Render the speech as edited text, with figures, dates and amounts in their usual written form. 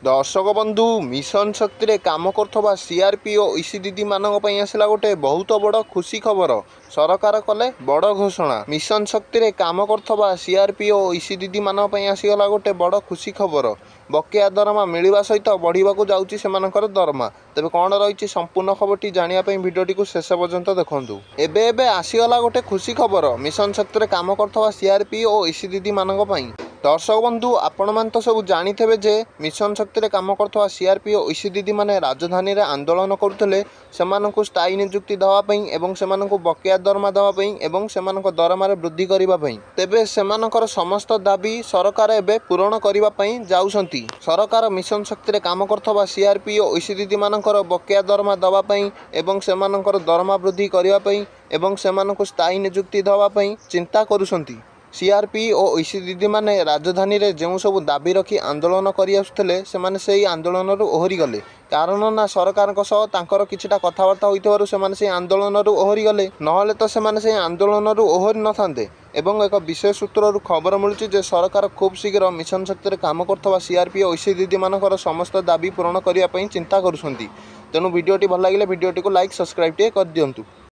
दर्शक बंधु मिशन शक्ति रे काम करथबा सीआरपी और ईसी दीदी मानक पई आसला गोटे बहुत बड़ खुशी खबर। सरकार कले बड़ घोषणा। मिशन शक्ति रे काम करथबा सीआरपी और ईसी दीदी मानक पई आसीगला गोटे बड़ खुशी खबर। बकेया दरमा मिलवा सहित बढ़िबाकू जाउची सेमानकर दरमा। तेबे कौन रही संपूर्ण खबरटी जानिया पई भिडियोटी को शेष पर्यंत देखंतु। एबे एबे आसीगला गोटे खुशी खबर मिशन शक्ति रे काम करथबा सीआरपी और ईसी दीदी मानक पई। दर्शक बंधु आपण मान तो सब जानिथे जे मिशन शक्ति रे काम करथवा सीआरपी और ईसी दीदी माने राजधानी रे आंदोलन करुଥିଲେ सेमानकु स्थायी नियुक्ति देवा पई एवं सेमानकु बकेया दरमा देवा पई एवं सेमानक दरमा रे वृद्धि करिबा पई। तेबे सेमानकर समस्त दाबी सरकार एबे पूर्ण करिबा पई जाउसंती। सरकार मिशन शक्ति रे काम करथवा सीआरपी और ईसी दीदी मानकर बकेया दरमा देवा पई एवं सेमानकर दरमा वृद्धि करिबा पई एवं सेमानकु स्थायी नियुक्ति देवा पई चिंता करुसंती। सीआरपी और ईसी दीदी माने राजधानी रे जो सब दाबी रखी आंदोलन करि आसुଥିଲେ सेमाने सेही आंदोलन रु ओहरी गले। कारण ना सरकार तांकर किछिटा कथाबार्ता होइतबारु सेमाने सेही आंदोलन रु ओहरी गले, नहले तो सेमाने सेही आंदोलन रु ओहरी न थांते। एवं एक विशेष सूत्ररु खबर मिलुछि जे सरकार खूब शीघ्र मिशन शक्ति रे काम करथवा सीआरपी और ईसी दीदी मानकर समस्त दाबी पूर्ण करिया पई चिंता करुछंती। तेणु वीडियोटी भल लागिले वीडियोटी को लाइक सब्सक्राइब टे कर दियंतु।